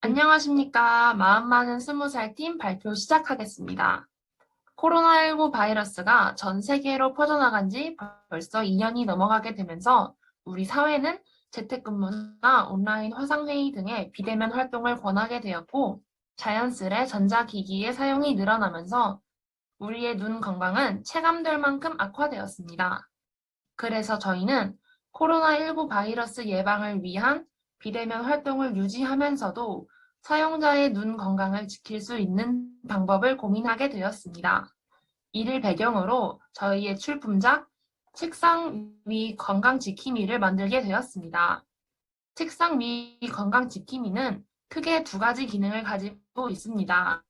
안녕하십니까. 마음 많은 20살 팀 발표 시작하겠습니다. 코로나19 바이러스가 전 세계로 퍼져나간 지 벌써 2년이 넘어가게 되면서 우리 사회는 재택근무나 온라인 화상회의 등의 비대면 활동을 권하게 되었고 자연스레 전자기기의 사용이 늘어나면서 우리의 눈 건강은 체감될 만큼 악화되었습니다. 그래서 저희는 코로나19 바이러스 예방을 위한 비대면 활동을 유지하면서도 사용자의 눈 건강을 지킬 수 있는 방법을 고민하게 되었습니다. 이를 배경으로 저희의 출품작 책상 위 건강 지킴이를 만들게 되었습니다. 책상 위 건강 지킴이는 크게 두 가지 기능을 가지고 있습니다.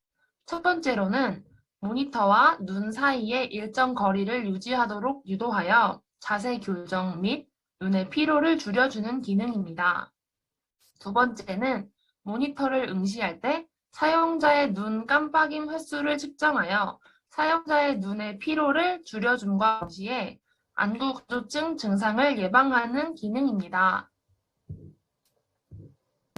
첫 번째로는 모니터와 눈 사이의 일정 거리를 유지하도록 유도하여 자세 교정 및 눈의 피로를 줄여주는 기능입니다. 두 번째는 모니터를 응시할 때 사용자의 눈 깜빡임 횟수를 측정하여 사용자의 눈의 피로를 줄여줌과 동시에 안구건조증 증상을 예방하는 기능입니다.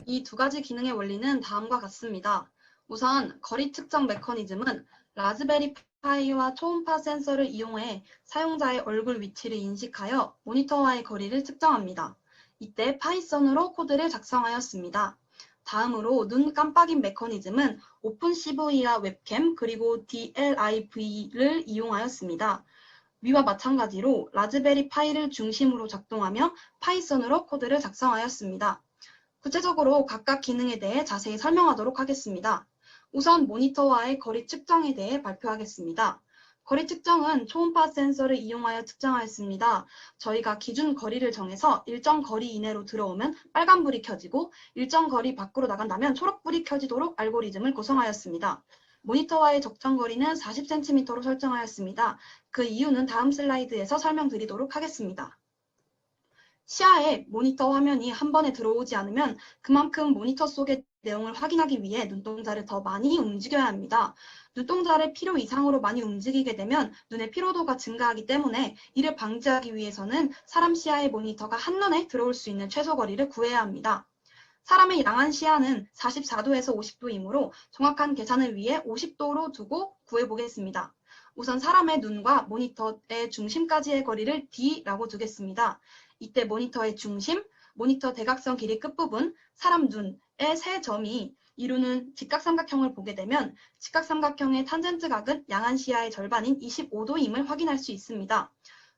이 두 가지 기능의 원리는 다음과 같습니다. 우선 거리 측정 메커니즘은 라즈베리 파이와 초음파 센서를 이용해 사용자의 얼굴 위치를 인식하여 모니터와의 거리를 측정합니다. 이때 파이썬으로 코드를 작성하였습니다. 다음으로 눈 깜빡임 메커니즘은 오픈 CV와 웹캠 그리고 DLIV를 이용하였습니다. 위와 마찬가지로 라즈베리 파이를 중심으로 작동하며 파이썬으로 코드를 작성하였습니다. 구체적으로 각각 기능에 대해 자세히 설명하도록 하겠습니다. 우선 모니터와의 거리 측정에 대해 발표하겠습니다. 거리 측정은 초음파 센서를 이용하여 측정하였습니다. 저희가 기준 거리를 정해서 일정 거리 이내로 들어오면 빨간불이 켜지고 일정 거리 밖으로 나간다면 초록불이 켜지도록 알고리즘을 구성하였습니다. 모니터와의 적정 거리는 40cm로 설정하였습니다. 그 이유는 다음 슬라이드에서 설명드리도록 하겠습니다. 시야에 모니터 화면이 한 번에 들어오지 않으면 그만큼 모니터 속의 내용을 확인하기 위해 눈동자를 더 많이 움직여야 합니다. 눈동자를 필요 이상으로 많이 움직이게 되면 눈의 피로도가 증가하기 때문에 이를 방지하기 위해서는 사람 시야의 모니터가 한눈에 들어올 수 있는 최소 거리를 구해야 합니다. 사람의 양한 시야는 44도에서 50도이므로 정확한 계산을 위해 50도로 두고 구해보겠습니다. 우선 사람의 눈과 모니터의 중심까지의 거리를 D라고 두겠습니다. 이때 모니터의 중심, 모니터 대각선 길이 끝부분, 사람 눈의 세 점이 이루는 직각삼각형을 보게 되면 직각삼각형의 탄젠트 각은 양한 시야의 절반인 25도임을 확인할 수 있습니다.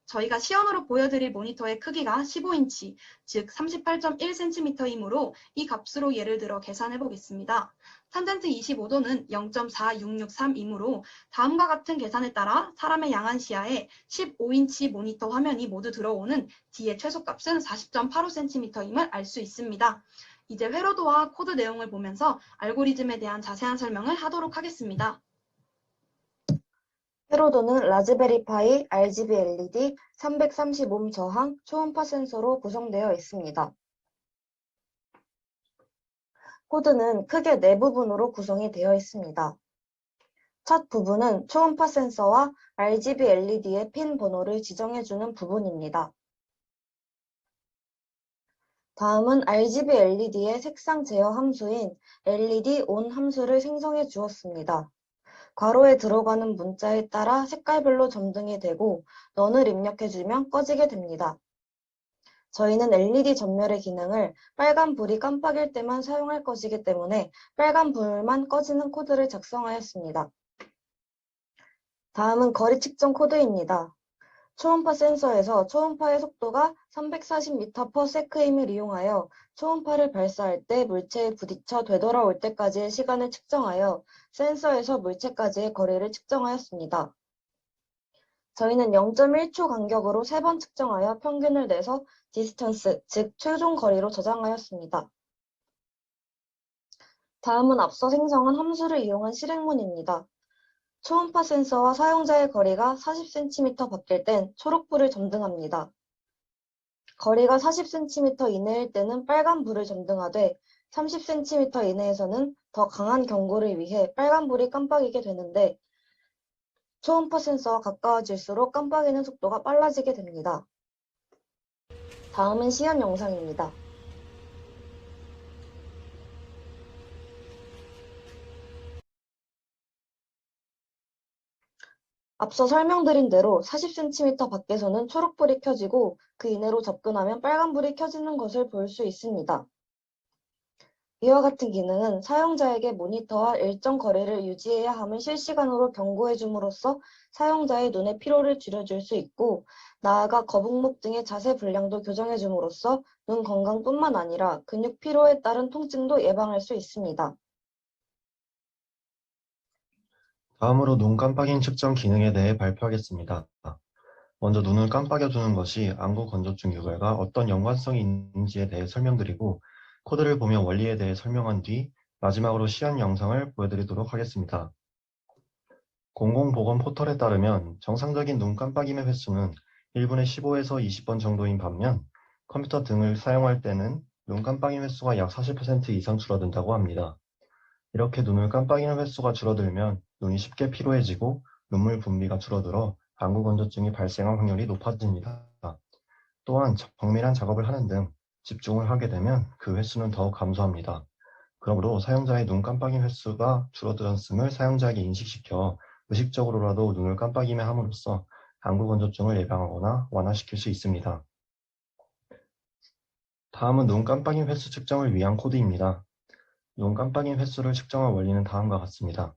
저희가 시연으로 보여드릴 모니터의 크기가 15인치, 즉 38.1cm이므로 이 값으로 예를 들어 계산해 보겠습니다. 탄젠트 25도는 0.4663이므로 다음과 같은 계산에 따라 사람의 양한 시야에 15인치 모니터 화면이 모두 들어오는 D의 최소값은 40.85cm임을 알 수 있습니다. 이제 회로도와 코드 내용을 보면서 알고리즘에 대한 자세한 설명을 하도록 하겠습니다. 회로도는 라즈베리 파이 RGB LED 330옴 저항 초음파 센서로 구성되어 있습니다. 코드는 크게 네 부분으로 구성이 되어 있습니다. 첫 부분은 초음파 센서와 RGB LED의 핀 번호를 지정해주는 부분입니다. 다음은 RGB LED의 색상 제어 함수인 LED ON 함수를 생성해 주었습니다. 괄호에 들어가는 문자에 따라 색깔별로 점등이 되고 넌을 입력해주면 꺼지게 됩니다. 저희는 LED 전멸의 기능을 빨간 불이 깜빡일 때만 사용할 것이기 때문에 빨간 불만 꺼지는 코드를 작성하였습니다. 다음은 거리 측정 코드입니다. 초음파 센서에서 초음파의 속도가 340m/s임을 이용하여 초음파를 발사할 때 물체에 부딪혀 되돌아올 때까지의 시간을 측정하여 센서에서 물체까지의 거리를 측정하였습니다. 저희는 0.1초 간격으로 3번 측정하여 평균을 내서 디스턴스, 즉 최종 거리로 저장하였습니다. 다음은 앞서 생성한 함수를 이용한 실행문입니다. 초음파 센서와 사용자의 거리가 40cm 바뀔 땐 초록불을 점등합니다. 거리가 40cm 이내일 때는 빨간불을 점등하되 30cm 이내에서는 더 강한 경고를 위해 빨간불이 깜빡이게 되는데 초음파 센서와 가까워질수록 깜빡이는 속도가 빨라지게 됩니다. 다음은 시연 영상입니다. 앞서 설명드린 대로 40cm 밖에서는 초록불이 켜지고 그 이내로 접근하면 빨간불이 켜지는 것을 볼 수 있습니다. 이와 같은 기능은 사용자에게 모니터와 일정 거리를 유지해야 함을 실시간으로 경고해 줌으로써 사용자의 눈의 피로를 줄여줄 수 있고, 나아가 거북목 등의 자세 불량도 교정해 줌으로써 눈 건강뿐만 아니라 근육 피로에 따른 통증도 예방할 수 있습니다. 다음으로 눈 깜빡임 측정 기능에 대해 발표하겠습니다. 먼저 눈을 깜빡여주는 것이 안구 건조증 유발과 어떤 연관성이 있는지에 대해 설명드리고, 코드를 보며 원리에 대해 설명한 뒤 마지막으로 시연 영상을 보여드리도록 하겠습니다. 공공보건 포털에 따르면 정상적인 눈 깜빡임의 횟수는 1분에 15에서 20번 정도인 반면, 컴퓨터 등을 사용할 때는 눈 깜빡임 횟수가 약 40% 이상 줄어든다고 합니다. 이렇게 눈을 깜빡이는 횟수가 줄어들면 눈이 쉽게 피로해지고 눈물 분비가 줄어들어 안구 건조증이 발생할 확률이 높아집니다. 또한 정밀한 작업을 하는 등 집중을 하게 되면 그 횟수는 더욱 감소합니다. 그러므로 사용자의 눈 깜빡임 횟수가 줄어들었음을 사용자에게 인식시켜 의식적으로라도 눈을 깜빡이며 함으로써 안구 건조증을 예방하거나 완화시킬 수 있습니다. 다음은 눈 깜빡임 횟수 측정을 위한 코드입니다. 눈 깜빡임 횟수를 측정할 원리는 다음과 같습니다.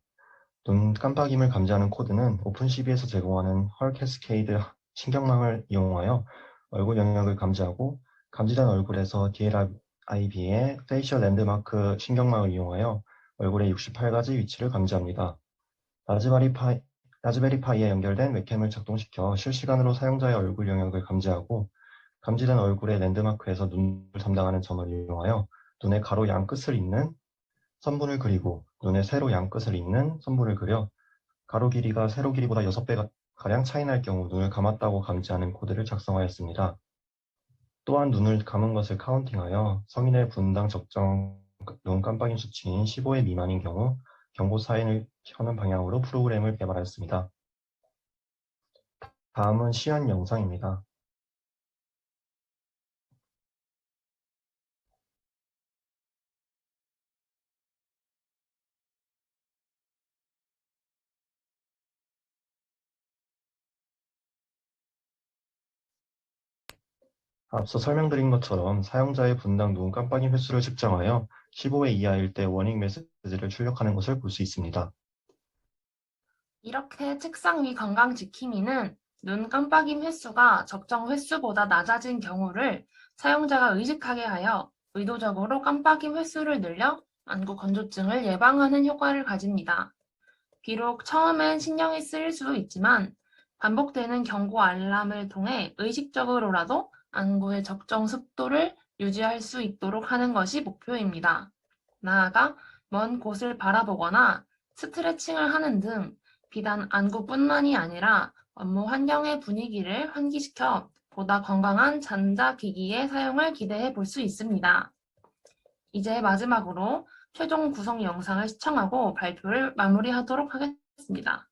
눈 깜빡임을 감지하는 코드는 오픈CV에서 제공하는 헐 캐스케이드 신경망을 이용하여 얼굴 영역을 감지하고, 감지된 얼굴에서 DLIB의 페이셜 랜드마크 신경망을 이용하여 얼굴의 68가지 위치를 감지합니다. 라즈베리 파이에 연결된 웹캠을 작동시켜 실시간으로 사용자의 얼굴 영역을 감지하고, 감지된 얼굴의 랜드마크에서 눈을 담당하는 점을 이용하여 눈의 가로 양끝을 잇는 선분을 그리고 눈의 세로 양끝을 잇는 선분을 그려 가로 길이가 세로 길이보다 6배가량 차이 날 경우 눈을 감았다고 감지하는 코드를 작성하였습니다. 또한 눈을 감은 것을 카운팅하여 성인의 분당 적정 눈 깜빡임 수치인 15회 미만인 경우 경고 사인을 켜는 방향으로 프로그램을 개발하였습니다. 다음은 시연 영상입니다. 앞서 설명드린 것처럼 사용자의 분당 눈 깜빡임 횟수를 측정하여 15회 이하일 때 워닝 메시지를 출력하는 것을 볼 수 있습니다. 이렇게 책상 위 건강 지킴이는 눈 깜빡임 횟수가 적정 횟수보다 낮아진 경우를 사용자가 의식하게 하여 의도적으로 깜빡임 횟수를 늘려 안구 건조증을 예방하는 효과를 가집니다. 비록 처음엔 신경이 쓰일 수도 있지만 반복되는 경고 알람을 통해 의식적으로라도 안구의 적정 습도를 유지할 수 있도록 하는 것이 목표입니다. 나아가 먼 곳을 바라보거나 스트레칭을 하는 등 비단 안구뿐만이 아니라 업무 환경의 분위기를 환기시켜 보다 건강한 전자기기의 사용을 기대해 볼 수 있습니다. 이제 마지막으로 최종 구성 영상을 시청하고 발표를 마무리하도록 하겠습니다.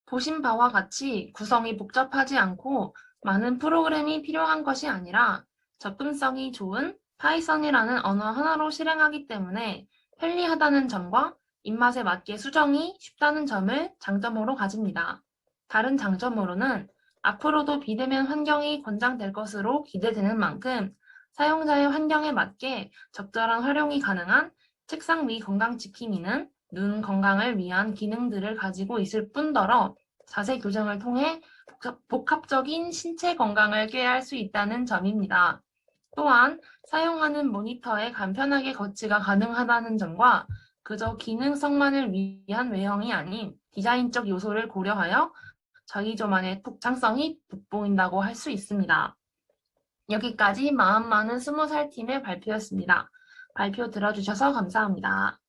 보신 바와 같이 구성이 복잡하지 않고 많은 프로그램이 필요한 것이 아니라 접근성이 좋은 파이썬이라는 언어 하나로 실행하기 때문에 편리하다는 점과 입맛에 맞게 수정이 쉽다는 점을 장점으로 가집니다. 다른 장점으로는 앞으로도 비대면 환경이 권장될 것으로 기대되는 만큼 사용자의 환경에 맞게 적절한 활용이 가능한 책상 위 건강 지킴이는 눈 건강을 위한 기능들을 가지고 있을 뿐더러 자세 교정을 통해 복합적인 신체 건강을 꾀할 수 있다는 점입니다. 또한 사용하는 모니터에 간편하게 거치가 가능하다는 점과 그저 기능성만을 위한 외형이 아닌 디자인적 요소를 고려하여 저희조만의 독창성이 돋보인다고 할 수 있습니다. 여기까지 마음 많은 20살 팀의 발표였습니다. 발표 들어주셔서 감사합니다.